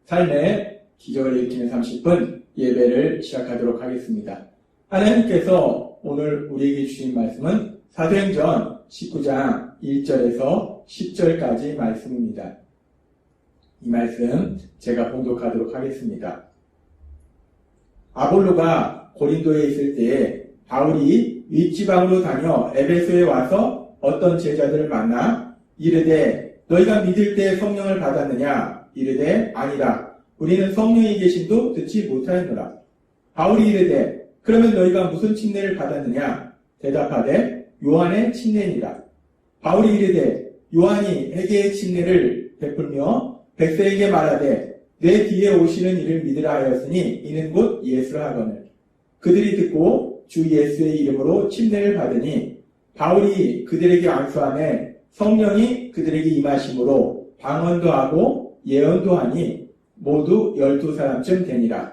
삶의 기적을 일으키는 30분 예배를 시작하도록 하겠습니다. 하나님께서 오늘 우리에게 주신 말씀은 사도행전 19장 1절에서 10절까지 말씀입니다. 이 말씀 제가 봉독하도록 하겠습니다. 아볼로가 고린도에 있을 때에 바울이 윗지방으로 다녀 에베소에 와서 어떤 제자들을 만나 이르되 너희가 믿을 때 성령을 받았느냐? 이르되 아니라 우리는 성령이 계심도 듣지 못하였노라. 바울이 이르되 그러면 너희가 무슨 침례를 받았느냐? 대답하되 요한의 침례니라. 바울이 이르되 요한이 회개의 침례를 베풀며 백성에게 말하되 내 뒤에 오시는 이를 믿으라 하였으니 이는 곧 예수라 하거늘. 그들이 듣고 주 예수의 이름으로 침례를 받으니 바울이 그들에게 안수하매 성령이 그들에게 임하심으로 방언도 하고 예언도 하니 모두 12사람쯤 되니라.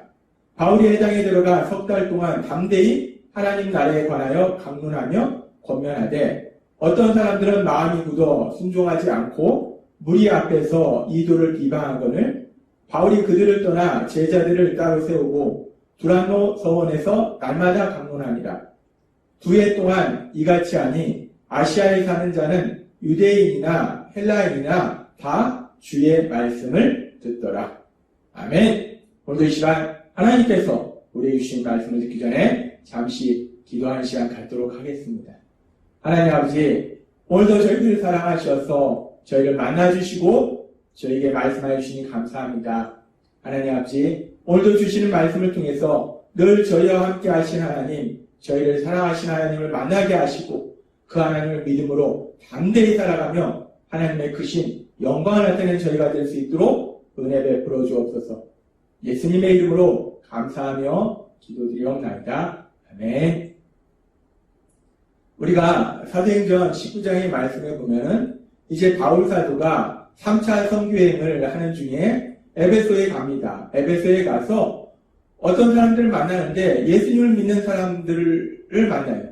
바울이 회당에 들어가 석 달 동안 담대히 하나님 나라에 관하여 강론하며 권면하되 어떤 사람들은 마음이 굳어 순종하지 않고 무리 앞에서 이도를 비방하거늘 바울이 그들을 떠나 제자들을 따로 세우고 두란노 서원에서 날마다 강론하니라. 2해 동안 이같이 하니 아시아에 사는 자는 유대인이나 헬라인이나 다 주의 말씀을 듣더라. 아멘. 오늘도 이 시간 하나님께서 우리에게 주신 말씀을 듣기 전에 잠시 기도하는 시간 갖도록 하겠습니다. 하나님 아버지, 오늘도 저희들을 사랑하셔서 저희를 만나주시고 저에게 말씀하여 주시니 감사합니다. 하나님 아버지, 오늘도 주시는 말씀을 통해서 늘 저희와 함께 하신 하나님, 저희를 사랑하신 하나님을 만나게 하시고 그 하나님을 믿음으로 담대히 살아가며 하나님의 크신 영광을 나타내는 저희가 될 수 있도록 은혜 베풀어 주옵소서. 예수님의 이름으로 감사하며 기도드리옵나이다. 아멘. 우리가 사도행전 19장의 말씀에 보면은 이제 바울 사도가 3차 선교행을 하는 중에 에베소에 갑니다. 에베소에 가서 어떤 사람들을 만나는데 예수님을 믿는 사람들을 만나요.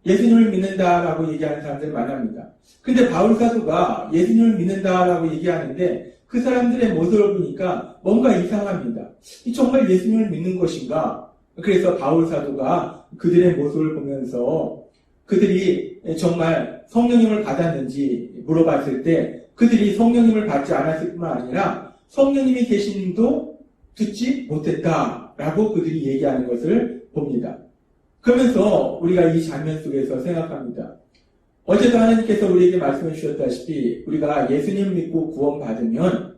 예수님을 믿는다라고 얘기하는 사람들을 만납니다. 근데 바울 사도가 예수님을 믿는다라고 얘기하는데 그 사람들의 모습을 보니까 뭔가 이상합니다. 정말 예수님을 믿는 것인가? 그래서 바울 사도가 그들의 모습을 보면서 그들이 정말 성령님을 받았는지 물어봤을 때 그들이 성령님을 받지 않았을 뿐만 아니라 성령님이 계심도 듣지 못했다라고 그들이 얘기하는 것을 봅니다. 그러면서 우리가 이 장면 속에서 생각합니다. 어제도 하나님께서 우리에게 말씀해 주셨다시피 우리가 예수님 믿고 구원받으면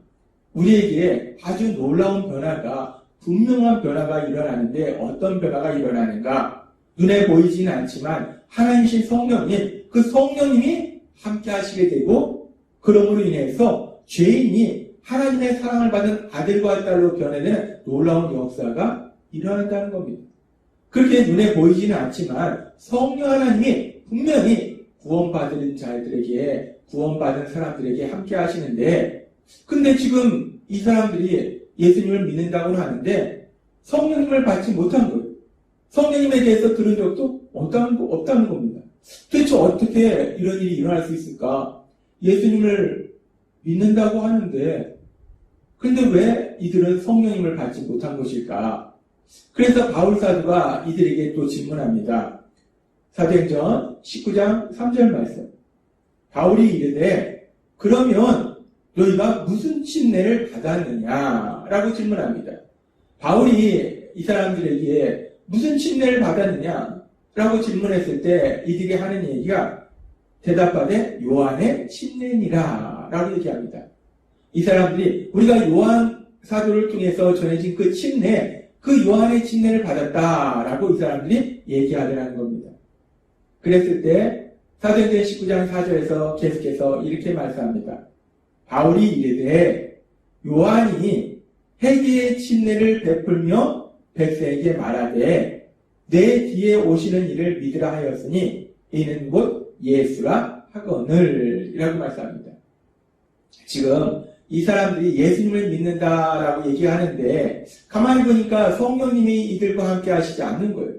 우리에게 아주 놀라운 변화가, 분명한 변화가 일어나는데 어떤 변화가 일어나는가? 눈에 보이지는 않지만 하나님이신 성령님, 그 성령님이 함께 하시게 되고 그러므로 인해서 죄인이 하나님의 사랑을 받은 아들과 딸로 변해되는 놀라운 역사가 일어난다는 겁니다. 그렇게 눈에 보이지는 않지만 성령 하나님이 분명히 구원받은 자들에게, 구원받은 사람들에게 함께 하시는데 근데 지금 이 사람들이 예수님을 믿는다고는 하는데 성령님을 받지 못한 거예요. 성령님에 대해서 들은 적도 없다는 겁니다. 도대체 어떻게 이런 일이 일어날 수 있을까? 예수님을 믿는다고 하는데 근데 왜 이들은 성령님을 받지 못한 것일까? 그래서 바울 사도가 이들에게 또 질문합니다. 사도행전 19장 3절 말씀. 바울이 이르되 그러면 너희가 무슨 침례를 받았느냐? 라고 질문합니다. 바울이 이 사람들에게 무슨 침례를 받았느냐? 라고 질문했을 때 이들이 하는 얘기가 대답하되 요한의 침례니라 라고 얘기합니다. 이 사람들이 우리가 요한 사도를 통해서 전해진 그 침례, 그 요한의 침례를 받았다라고 이 사람들이 얘기하더라는 겁니다. 그랬을 때 사도행전 19장 4절에서 계속해서 이렇게 말씀합니다. 바울이 이르되 요한이 회개의 침례를 베풀며 백성에게 말하되 내 뒤에 오시는 이를 믿으라 하였으니 이는 곧 예수라 하거늘 이라고 말씀합니다. 지금 이 사람들이 예수님을 믿는다라고 얘기하는데 가만히 보니까 성령님이 이들과 함께 하시지 않는 거예요.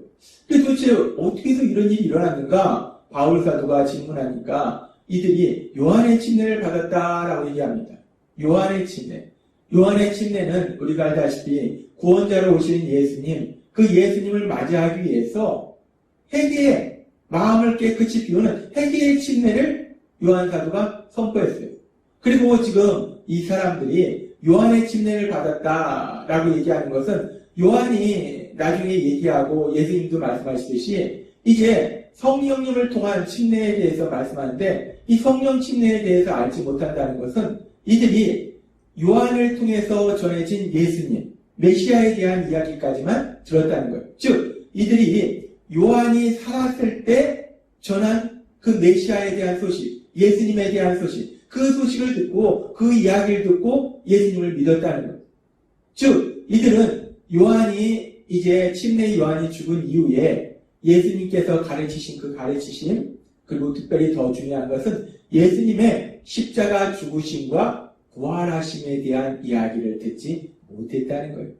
근데 도대체 어떻게 해서 이런 일이 일어났는가? 바울 사도가 질문하니까 이들이 요한의 침례를 받았다라고 얘기합니다. 요한의 침례. 요한의 침례는 우리가 알다시피 구원자로 오시는 예수님, 그 예수님을 맞이하기 위해서 회개의 마음을 깨끗이 비우는 회개의 침례를 요한 사도가 선포했어요. 그리고 지금 이 사람들이 요한의 침례를 받았다라고 얘기하는 것은 요한이 나중에 얘기하고 예수님도 말씀하시듯이 이제 성령님을 통한 침례에 대해서 말씀하는데 이 성령 침례에 대해서 알지 못한다는 것은 이들이 요한을 통해서 전해진 예수님, 메시아에 대한 이야기까지만 들었다는 거예요. 즉, 이들이 요한이 살았을 때 전한 그 메시아에 대한 소식, 예수님에 대한 소식, 그 소식을 듣고 그 이야기를 듣고 예수님을 믿었다는 거예요. 즉, 이들은 요한이 이제 침례 요한이 죽은 이후에 예수님께서 가르치신 그 가르치심, 그리고 특별히 더 중요한 것은 예수님의 십자가 죽으심과 부활하심에 대한 이야기를 듣지 못했다는 거예요.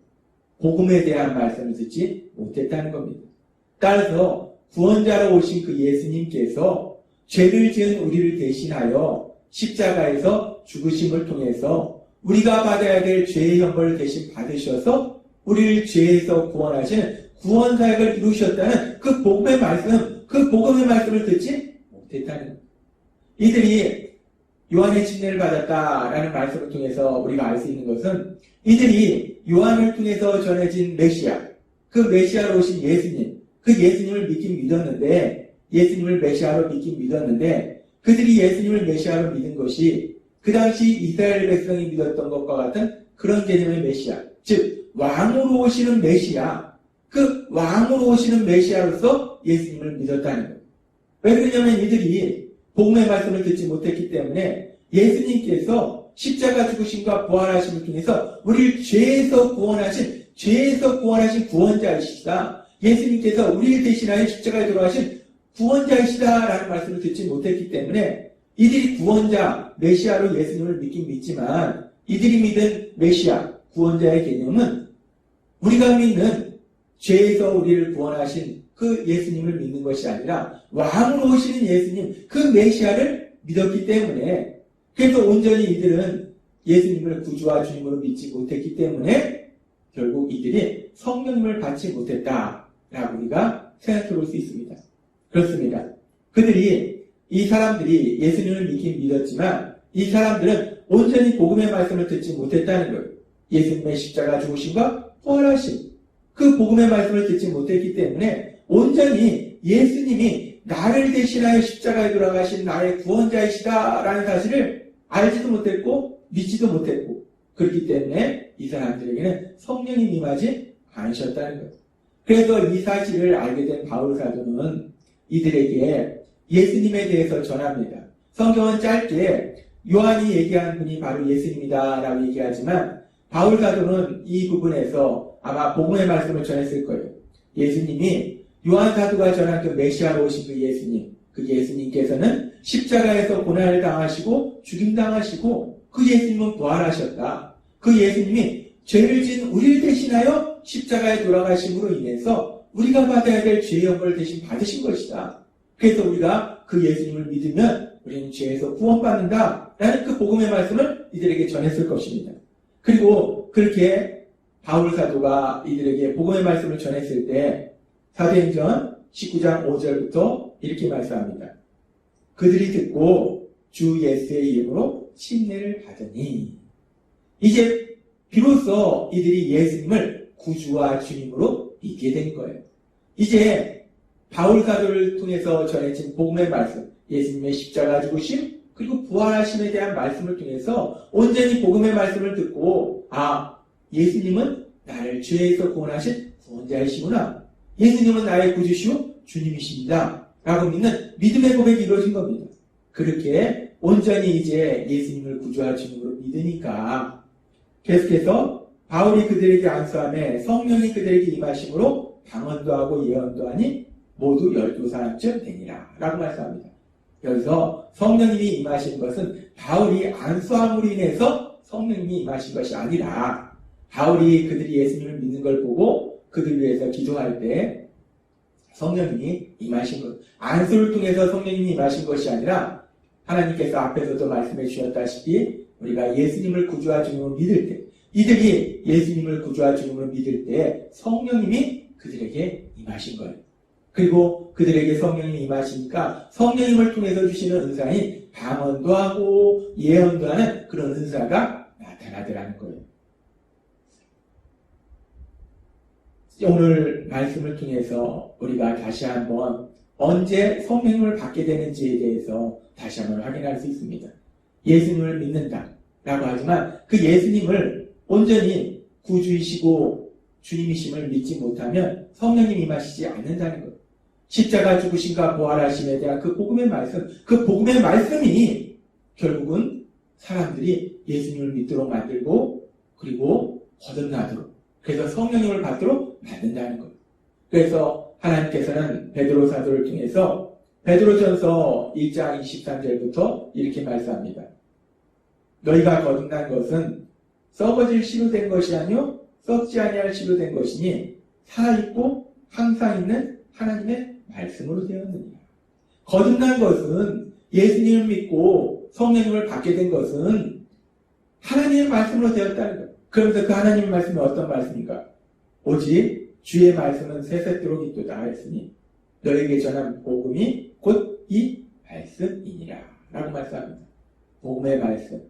복음에 대한 말씀을 듣지 못했다는 겁니다. 따라서 구원자로 오신 그 예수님께서 죄를 지은 우리를 대신하여 십자가에서 죽으심을 통해서 우리가 받아야 될 죄의 형벌을 대신 받으셔서 우리를 죄에서 구원하시는 구원 사역을 이루셨다는 그 복음의 말씀, 그 복음의 말씀을 듣지 못했다는 겁니다. 이들이 요한의 침례를 받았다라는 말씀을 통해서 우리가 알 수 있는 것은 이들이 요한을 통해서 전해진 메시아, 그 메시아로 오신 예수님, 그 예수님을 믿긴 믿었는데, 예수님을 메시아로 믿긴 믿었는데, 그들이 예수님을 메시아로 믿은 것이 그 당시 이스라엘 백성이 믿었던 것과 같은 그런 개념의 메시아, 즉 왕으로 오시는 메시아, 그 왕으로 오시는 메시아로서 예수님을 믿었다는 거예요. 왜 그러냐면 이들이 복음의 말씀을 듣지 못했기 때문에 예수님께서 십자가 죽으심과 부활하심을 통해서 우리를 죄에서 구원하신 구원자이시다. 예수님께서 우리를 대신하여 십자가에 돌아가신 구원자이시다라는 말씀을 듣지 못했기 때문에 이들이 구원자, 메시아로 예수님을 믿긴 믿지만 이들이 믿은 메시아, 구원자의 개념은 우리가 믿는 죄에서 우리를 구원하신 그 예수님을 믿는 것이 아니라 왕으로 오시는 예수님, 그 메시아를 믿었기 때문에 그래서 온전히 이들은 예수님을 구주와 주님으로 믿지 못했기 때문에 결국 이들이 성령님을 받지 못했다라고 우리가 생각해 볼 수 있습니다. 그렇습니다. 이 사람들이 예수님을 믿긴 믿었지만 이 사람들은 온전히 복음의 말씀을 듣지 못했다는 거예요. 예수님의 십자가 죽으심과 부활하심, 그 복음의 말씀을 듣지 못했기 때문에 온전히 예수님이 나를 대신하여 십자가에 돌아가신 나의 구원자이시다라는 사실을 알지도 못했고 믿지도 못했고 그렇기 때문에 이 사람들에게는 성령이 임하지 않으셨다는 거예요. 그래서 이 사실을 알게 된 바울 사도는 이들에게 예수님에 대해서 전합니다. 성경은 짧게 요한이 얘기한 분이 바로 예수님이다 라고 얘기하지만 바울 사도는 이 부분에서 아마 복음의 말씀을 전했을 거예요. 예수님이 요한 사도가 전한 그 메시아로 오신 그 예수님, 그 예수님께서는 십자가에서 고난을 당하시고 죽임당하시고 그 예수님은 부활하셨다. 그 예수님이 죄를 지은 우리를 대신하여 십자가에 돌아가심으로 인해서 우리가 받아야 될 죄의 형벌을 대신 받으신 것이다. 그래서 우리가 그 예수님을 믿으면 우리는 죄에서 구원받는다 라는 그 복음의 말씀을 이들에게 전했을 것입니다. 그리고 그렇게 바울 사도가 이들에게 복음의 말씀을 전했을 때 사도행전 19장 5절부터 이렇게 말씀합니다. 그들이 듣고 주 예수의 이름으로 침례를 받으니 이제 비로소 이들이 예수님을 구주와 주님으로 믿게 된 거예요. 이제 바울 사도를 통해서 전해진 복음의 말씀, 예수님의 십자가 죽으심 그리고 부활하심에 대한 말씀을 통해서 온전히 복음의 말씀을 듣고 예수님은 나를 죄에서 구원하신 구원자이시구나. 예수님은 나의 구주시오 주님이십니다. 라고 믿는 믿음의 고백이 이루어진 겁니다. 그렇게 온전히 이제 예수님을 구주와 주님으로 믿으니까 계속해서 바울이 그들에게 안수함에 성령이 그들에게 임하심으로 방언도 하고 예언도 하니 모두 12사람쯤 되니라 라고 말씀합니다. 여기서 성령님이 임하신 것은 바울이 안수함으로 인해서 성령님이 임하신 것이 아니라 바울이 그들이 예수님을 믿는 걸 보고 그들 위해서 기도할 때 성령님이 임하신 것, 안수를 통해서 성령님이 임하신 것이 아니라 하나님께서 앞에서도 말씀해 주셨다시피 우리가 예수님을 구주와 주님으로 믿을 때, 이들이 예수님을 구주와 주님으로 믿을 때 성령님이 그들에게 임하신 거예요. 그리고 그들에게 성령님이 임하시니까 성령님을 통해서 주시는 은사인 방언도 하고 예언도 하는 그런 은사가 나타나더라는 거예요. 오늘 말씀을 통해서 우리가 다시 한번 언제 성령님을 받게 되는지에 대해서 다시 한번 확인할 수 있습니다. 예수님을 믿는다라고 하지만 그 예수님을 온전히 구주이시고 주님이심을 믿지 못하면 성령님이 임하시지 않는다는 것. 십자가 죽으심과 부활하심에 대한 그 복음의 말씀, 그 복음의 말씀이 결국은 사람들이 예수님을 믿도록 만들고 그리고 거듭나도록, 그래서 성령님을 받도록 만든다는 것. 그래서 하나님께서는 베드로 사도를 통해서 베드로전서 1장 23절부터 이렇게 말씀합니다. 너희가 거듭난 것은 썩어질 씨로 된 것이 아니요 썩지 아니할 씨로 된 것이니 살아있고 항상 있는 하나님의 말씀으로 되었느니라. 거듭난 것은, 예수님을 믿고 성령님을 받게 된 것은 하나님의 말씀으로 되었다는 것. 그러면서 그 하나님의 말씀이 어떤 말씀인가? 오직 주의 말씀은 세세토록 있도다 했으니 너에게 전한 복음이 곧 이 말씀이니라 라고 말씀합니다. 복음의 말씀,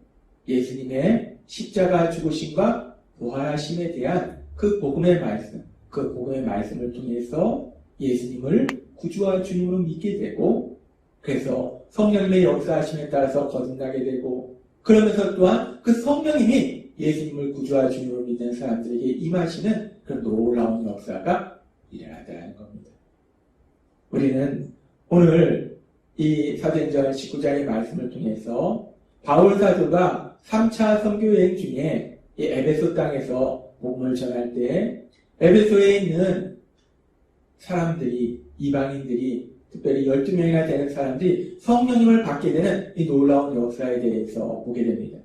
예수님의 십자가 죽으심과 부활하심에 대한 그 복음의 말씀, 그 복음의 말씀을 통해서 예수님을 구주와 주님으로 믿게 되고, 그래서 성령님의 역사하심에 따라서 거듭나게 되고, 그러면서 또한 그 성령님이 예수님을 구주와 주님으로 믿는 사람들에게 임하시는 그런 놀라운 역사가 일어나더라는 겁니다. 우리는 오늘 이 사도행전 19장의 말씀을 통해서 바울 사도가 3차 선교여행 중에 이 에베소 땅에서 복음을 전할 때 에베소에 있는 사람들이, 이방인들이, 특별히 12명이나 되는 사람들이 성령님을 받게 되는 이 놀라운 역사에 대해서 보게 됩니다.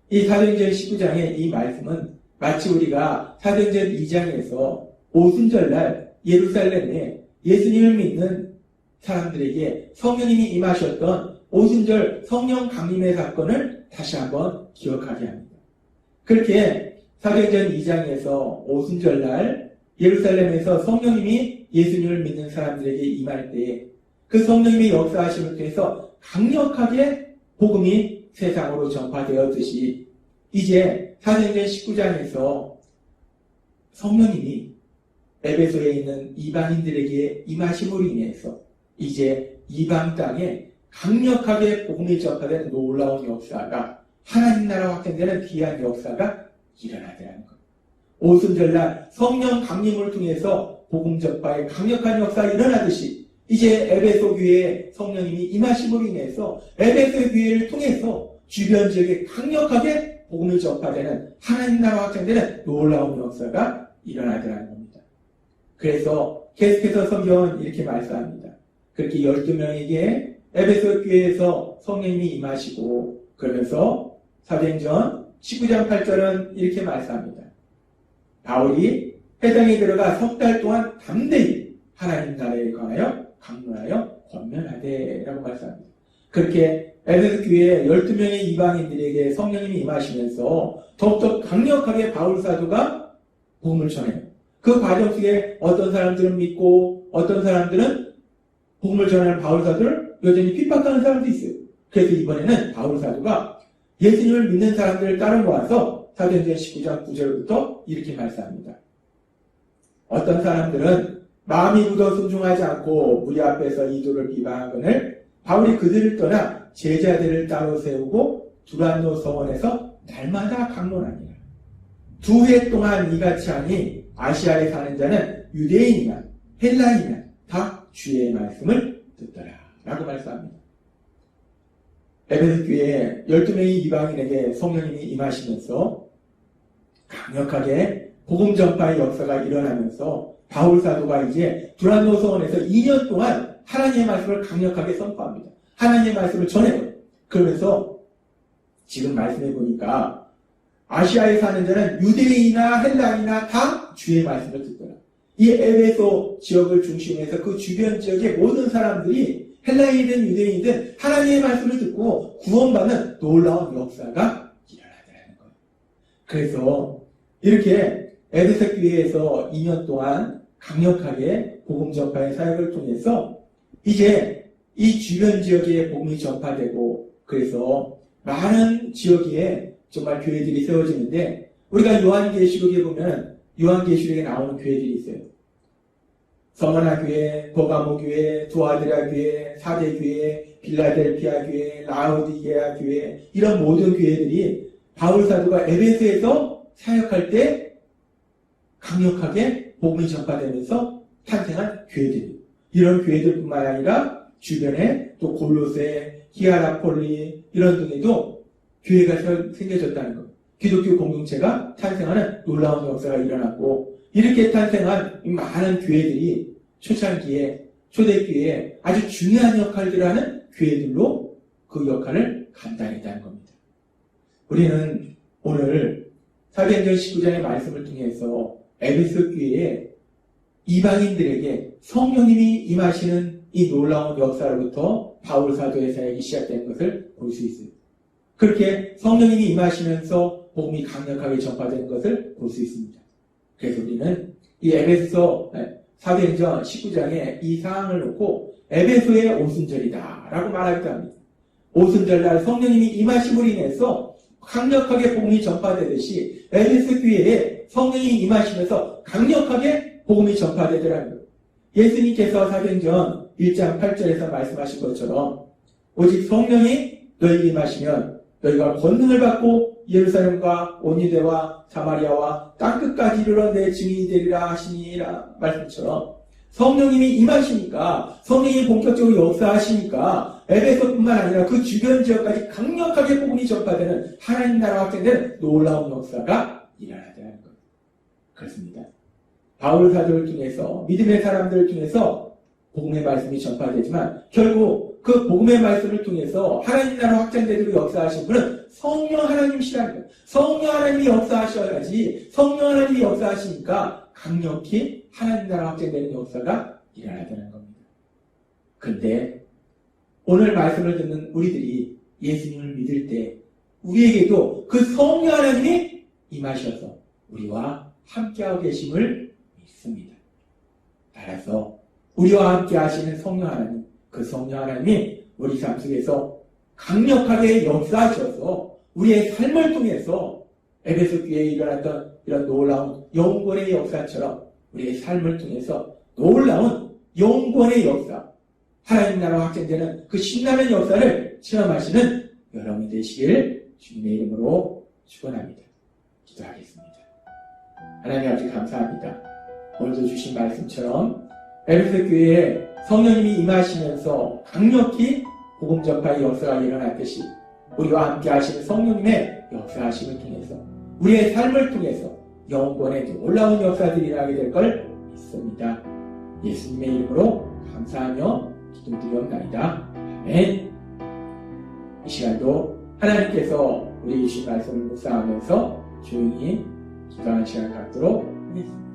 이 사도행전 19장의 이 말씀은 마치 우리가 사도행전 2장에서 오순절날 예루살렘에 예수님을 믿는 사람들에게 성령님이 임하셨던 오순절 성령 강림의 사건을 다시 한번 기억하게 합니다. 그렇게 사도행전 2장에서 오순절날 예루살렘에서 성령님이 예수님을 믿는 사람들에게 임할 때 그 성령님의 역사하심을 통해서 강력하게 복음이 세상으로 전파되었듯이 이제 사도행전 19장에서 성령님이 에베소에 있는 이방인들에게 임하심으로 인해서 이제 이방 땅에 강력하게 복음이 전파되는 놀라운 역사가, 하나님 나라 확장되는 귀한 역사가 일어나더라는 것. 오순절날 성령 강림을 통해서 복음 전파의 강력한 역사가 일어나듯이 이제 에베소 교회에 성령님이 임하심으로 인해서 에베소 교회를 통해서 주변 지역에 강력하게 복음이 전파되는, 하나님 나라 확장되는 놀라운 역사가 일어나더라는 겁니다. 그래서 계속해서 성경은 이렇게 말씀합니다. 그렇게 12명에게 에베소 교회에서 성령님이 임하시고, 그러면서 사도행전 19장 8절은 이렇게 말씀합니다. 바울이 회당에 들어가 석 달 동안 담대히 하나님 나라에 관하여 강론하여 권면하되 라고 말씀합니다. 그렇게 에베소 교회에 12명의 이방인들에게 성령님이 임하시면서 더욱더 강력하게 바울 사도가 복음을 전해요. 그 과정 속에 어떤 사람들은 믿고 어떤 사람들은 복음을 전하는 바울 사도를 여전히 핍박하는 사람도 있어요. 그래서 이번에는 바울 사도가 예수님을 믿는 사람들을 따로 모아서 사도행전 19장 9절부터 이렇게 말씀합니다. 어떤 사람들은 마음이 굳어 순종하지 않고 무리 앞에서 이도를 비방하거늘 바울이 그들을 떠나 제자들을 따로 세우고 두란노 서원에서 날마다 강론하니라. 2해 동안 이같이 하니 아시아에 사는 자는 유대인이나 헬라인이나 다 주의 말씀을 듣더라 라고 말씀합니다. 에베소 교회에 12명의 이방인에게 성령님이 임하시면서 강력하게 복음 전파의 역사가 일어나면서 바울 사도가 이제 두란노 서원에서 2년 동안 하나님의 말씀을 강력하게 선포합니다. 하나님의 말씀을 전해요. 그러면서 지금 말씀해 보니까 아시아에 사는 자는 유대인이나 헬라인이나 다 주의 말씀을 듣더라. 이 에베소 지역을 중심으로 해서 그 주변 지역의 모든 사람들이 헬라인이든 유대인이든 하나님의 말씀을 듣고 구원받는 놀라운 역사가 일어나더라는 거예요. 그래서 이렇게 에베소 교회에서 2년 동안 강력하게 복음 전파의 사역을 통해서 이제 이 주변 지역에 복음이 전파되고 그래서 많은 지역에 정말 교회들이 세워지는데 우리가 요한계시록에 보면 요한계시록에 나오는 교회들이 있어요. 서머나 교회, 버가모 교회, 두아드라 교회, 사대 교회, 빌라델피아 교회, 라우디게아 교회 이런 모든 교회들이 바울 사도가 에베소에서 사역할 때 강력하게 복음이 전파되면서 탄생한 교회들이에요. 이런 교회들뿐만 아니라 주변에 또 골로새, 히아라폴리 이런 등에도 교회가 생겨졌다는 것. 기독교 공동체가 탄생하는 놀라운 역사가 일어났고 이렇게 탄생한 많은 교회들이 초창기에 초대교회에 아주 중요한 역할들을 하는 교회들로 그 역할을 감당했다는 겁니다. 우리는 오늘 사도행전 19장의 말씀을 통해서 에베소 교회에 이방인들에게 성령님이 임하시는 이 놀라운 역사로부터 바울 사도의 사역이 시작된 것을 볼 수 있습니다. 그렇게 성령님이 임하시면서 복음이 강력하게 전파되는 것을 볼 수 있습니다. 그래서 우리는 이 에베소 사도행전 19장에 이 사항을 놓고 에베소의 오순절이다 라고 말하기도 합니다. 오순절날 성령님이 임하심으로 인해서 강력하게 복음이 전파되듯이 에베소 교회에 성령님이 임하시면서 강력하게 복음이 전파되더라는 거예요. 예수님께서 사도행전 1장 8절에서 말씀하신 것처럼 오직 성령이 너희에게 임하시면 너희가 권능을 받고 예루살렘과 온 유대와 사마리아와 땅끝까지 이르러 내 증인이 되리라 하시니라 말씀처럼 성령님이 임하시니까 성령이 본격적으로 역사하시니까 에베소뿐만 아니라 그 주변 지역까지 강력하게 복음이 전파되는 하나님 나라 확장되는 놀라운 역사가 일어나더라는 거예요. 그렇습니다. 바울 사도를 통해서 믿음의 사람들을 통해서 복음의 말씀이 전파되지만 결국 그 복음의 말씀을 통해서 하나님 나라 확장되도록 역사하신 분은 성령 하나님이시라는 거예요. 성령 하나님이 역사하셔야지 성령 하나님이 역사하시니까 강력히 하나님 나라 확장되는 역사가 일어나다는 겁니다. 근데 오늘 말씀을 듣는 우리들이 예수님을 믿을 때 우리에게도 그 성령 하나님이 임하셔서 우리와 함께하고 계심을 믿습니다. 따라서 우리와 함께 하시는 성령 하나님, 그 성령 하나님이 우리 삶 속에서 강력하게 역사하셔서 우리의 삶을 통해서 에베소 교회에 일어났던 이런 놀라운 영권의 역사처럼 우리의 삶을 통해서 놀라운 영권의 역사, 하나님 나라 확장되는 그 신나는 역사를 체험하시는 여러분이 되시길 주님의 이름으로 축원합니다. 기도하겠습니다. 하나님 아버지 감사합니다. 오늘도 주신 말씀처럼 에베소 교회에 성령님이 임하시면서 강력히 복음 전파의 역사가 일어났듯이 우리와 함께 하시는 성령님의 역사하심을 통해서 우리의 삶을 통해서 영권의 놀라운 역사들이 일어나게 될 걸 믿습니다. 예수님의 이름으로 감사하며 기도드리옵나이다. 아멘. 이 시간도 하나님께서 우리 주신 말씀을 묵상하면서 조용히 기도하는 시간 갖도록 하겠습니다.